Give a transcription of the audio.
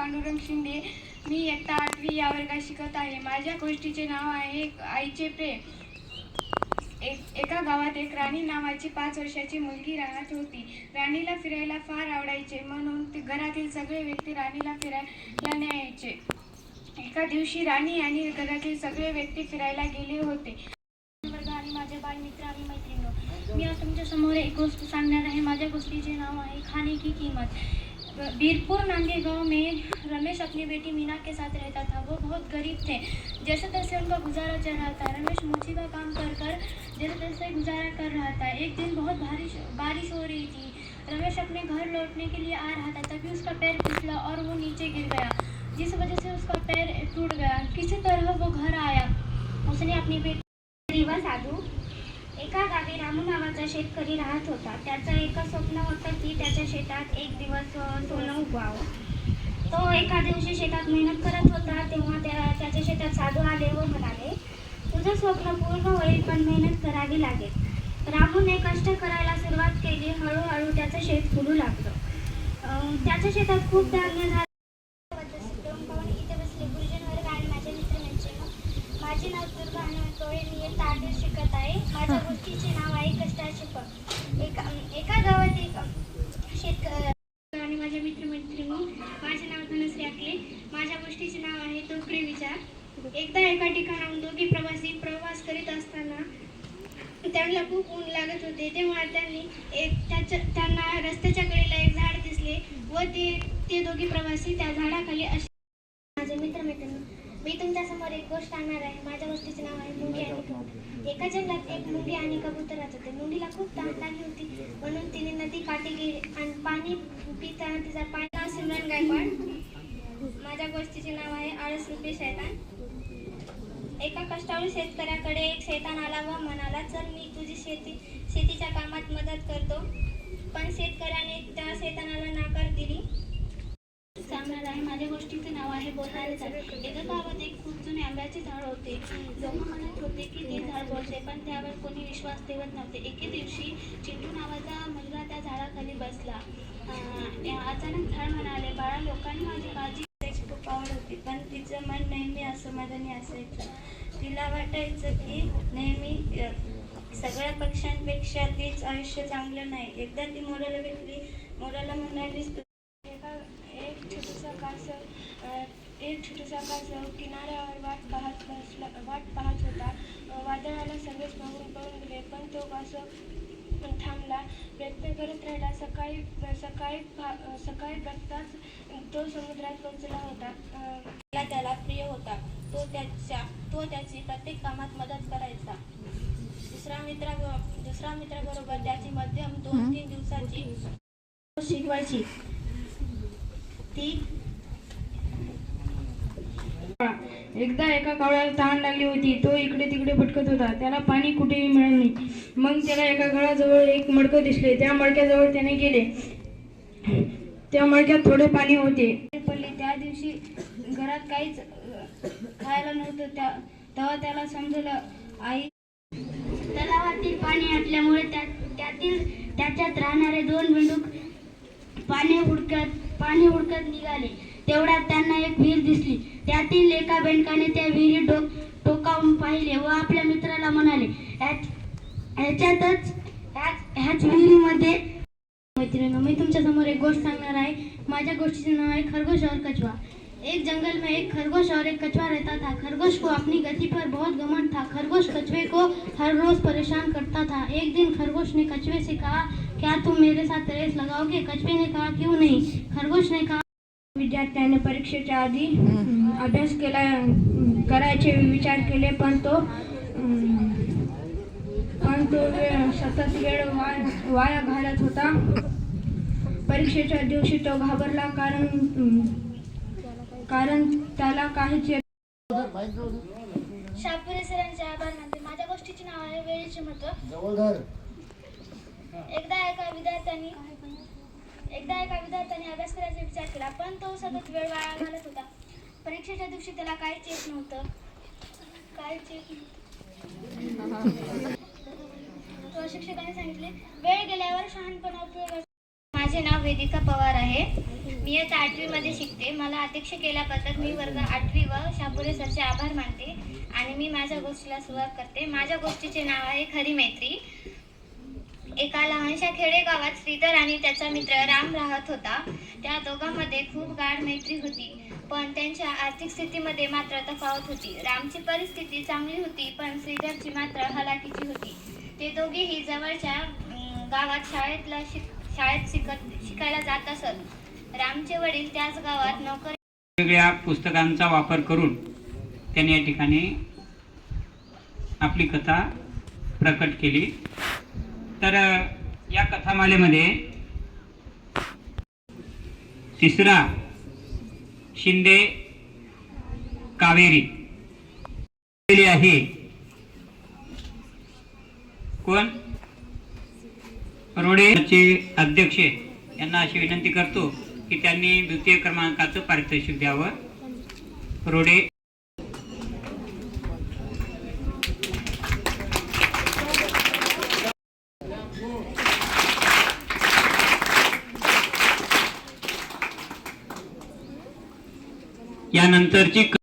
पांडुरंग शिंदे. मी इयत्ता 8वी या वर्गात शिकत आहे. माझ्या गोष्टीचे नाव आहे आईचे प्रेम. एका गावात एक राणी नावाची 5 वर्षाची मुलगी राहत होती. राणीला फिरायला फार आवडायचे, म्हणून घरातील सगळे व्यक्ती राणीला फिरायला न्यायचे. एका दिवशी राणी आणि घरातील सगळे व्यक्ती फिरायला गेले होते. वर्ग आणि माझे बालमित्र आणि मैत्रिणी, मी आज तुमच्या समोर एक गोष्ट सांगणार आहे. माझ्या गोष्टीचे नाव आहे खाने की कीमत. बीरपुर नांगे गांव में रमेश अपनी बेटी मीना के साथ रहता था. वो बहुत गरीब थे. जैसे तैसे उनका गुजारा चल रहा था. रमेश मोची का काम कर जैसे तैसे गुजारा कर रहा था. एक दिन बहुत बारिश हो रही थी. रमेश अपने घर लौटने के लिए आ रहा था, तभी उसका पैर फिसला और वो नीचे गिर गया, जिस वजह से उसका पैर टूट गया. किसी तरह वो घर आया. उसने अपनी बेटी साधू. एका गावी रामू नावाचा शेतकरी राहत होता. त्याचं एक स्वप्न होतं की त्याच्या शेतात एक दिवस सोनं उगवावं. तो एका दिवशी शेतात मेहनत करत होता, तेव्हा त्याच्या शेतात साधू आले व म्हणाले, तुझं स्वप्न पूर्ण होईल, पण मेहनत करावी लागेल. रामूने कष्ट करायला सुरुवात केली. हळूहळू त्याचं शेत फुलू लागलं. त्याच्या शेतात खूप धान्य झालं. माझे नाव दुर्गा अनंतोळे. मी इयत्ता 8वीत शिकत आहे. माझ्या गोष्टीचे नाव आहे कष्टाचे फळ. एका गावात एक शेतकरी आणि माझ्या मित्रमैत्रिणी. माझे नाव धनश्री आकले. माझ्या गोष्टीचे नाव आहे तोकडे विचार. एकदा एका ठिकाणाहून दोघी प्रवासी प्रवास करीत असताना त्यांना खूप ऊन लागत होते. तेव्हा त्यांना रस्त्याच्या कडेला एक झाड दिसले व ते दोघी प्रवासी त्या झाडाखाली असे. माझे मित्रमैत्रिणी, मी तुमच्या समोर एक गोष्ट सांगणार आहे. माझ्या गोष्टीचे नाव आहे मुंगी आणि कबूतर. एका जंगलात एक मुंगी आणि कबूतर राहत होते. मुंगीला खूप तहान लागली होती, म्हणून तिने नदी काठी गेली आणि पाणी पिताना तिचा पाणी. सिमरन गायकवाड. माझ्या गोष्टीचे नाव आहे आळस रूपी शैतान. एका कष्टाळू शेतकऱ्याकडे एक शैतान आला व म्हणाला, चल मी तुझी शेतीच्या कामात मदत करतो. पण शेतकऱ्याने त्या शैतानाला नाकार दिली. सांगणार आहे. माझ्या गोष्टीचे नाव आहे बोलणारे झाड. एका गावात एक खूप जुने आंब्याचे झाड होते. लोक म्हणत होते की ते झाड बोलते, पण त्यावर कोणी विश्वास ठेवत नव्हते. एके दिवशी चिंटू नावाचा मुलगा त्या झाडाखाली बसला. अचानक झाड म्हणाले, बाळा, लोकांनी माझी काळजी करायची खूप आवड होती, पण तिचं मन नेहमी असमाधानी असायचं. तिला वाटायचं की नेहमी सगळ्या पक्ष्यांपेक्षा तीच आयुष्य चांगलं नाही. एकदा ती मोराला भेटली. मोराला म्हणाली, एक छोटासा कासव किनाऱ्यावर वाट पाहत होता. वादळाला सगळेच मागून पळून गेले, पण तो कासव थांबला, प्रयत्न करत राहिला. सकाळी बघताच तो समुद्रात पोहोचला होता. त्याला प्रिय होता. तो त्याची प्रत्येक कामात मदत करायचा. दुसरा मित्राबरोबर त्याची मध्यम 2-3 दिवसाची शिकवायची. एकदा एका कावळ्याला तहान लागली होती. तो इकडे तिकडे भटकत होता. त्याला पाणी कुठेही मिळालं नाही. मग त्याला एका गडाजवळ एक मडकं दिसले. त्या मडक्याजवळ त्याने गेले. त्या मडक्यात थोडे पाणी होते. त्या दिवशी घरात काहीच खायला नव्हतं. तेव्हा त्याला समजलं, आई तलावातील पाणी आटल्यामुळे त्याच्यात राहणारे 2 बेंडूक पाणी हुडकत निघाले. तेवढ्यात त्यांना एक विहीर दिसली. त्यातील एका बेंडकाने त्या विहिरीत टोकावून पाहिले व आपल्या मित्राला म्हणाले, ह्याच विहिरीमध्ये. मैत्रिणी, मी तुमच्या समोर एक गोष्ट सांगणार आहे. माझ्या गोष्टीचे नाव आहे खरगोश और कछुआ. एक जंगल में एक खरगोश और एक कछुआ रहता था. खरगोश को अपनी गति पर बहुत घमंड था. खरगोश कछुए को हर रोज परेशान करता था. एक दिन खरगोश ने कछुए से कहा, क्या तुम मेरे साथ रेस लगाओगे? कछुए ने कहा, क्यों नहीं. खरगोश ने कहा. विद्यार्थ्याने परीक्षेच्या आधी अभ्यास करायचे विचार केले, पण तो सतत वेळ वाया घालत होता. परीक्षेच्या दिवशी तो घाबरला, कारण त्याला काहीच शापुरे सरांचे आभार मानते. माझ्या गोष्टीचे नाव आहे वेळेचे महत्त्व. एकदा एका विद्यार्थ्याने अभ्यास करायचा विचार केला, पण तो सतत वेळ वाया घालत होता. परीक्षेच्या दिवशी त्याला काहीच येत नव्हतं. शिक्षकाने सांगितले, वेळ गेल्यावर शहाणपणा उपयोग. माझे नाव वेदिका पवार आहे. मी इयत्ता 8वी मध्ये शिकते. मला अध्यक्ष केल्याबद्दल मी वर्ग 8वी व शापुरे सरचे आभार मानते आणि मी माझ्या गोष्टीला सुरुवात करते. माझ्या गोष्टीचे नाव आहे खरी मैत्री. एका लहानशा खेडेगावात श्रीधर आणि त्याचा मित्र राम राहत होता. त्या दोघांमध्ये खूप गाढ मैत्री होती, पण त्यांच्या आर्थिक स्थितीमध्ये मात्र तफावत होती. रामची परिस्थिती चांगली होती, पण श्रीधरची मात्र हलाखीची होती. ते दोघेही जवळच्या गावात शाळेत शिकायला जात असत. रामचे वडील त्याच गावात नोकरी. वेगवेगळ्या पुस्तकांचा वापर करून त्यांनी या ठिकाणी आपली कथा प्रकट केली. तर या कथामालेमध्ये तिसरा शिंदे कावेरी आहे. कोण? रोडेचे अध्यक्ष यांना अशी विनंती करतो की त्यांनी द्वितीय क्रमांकाचं पारितोषिक द्यावं. रोडे. यानंतरची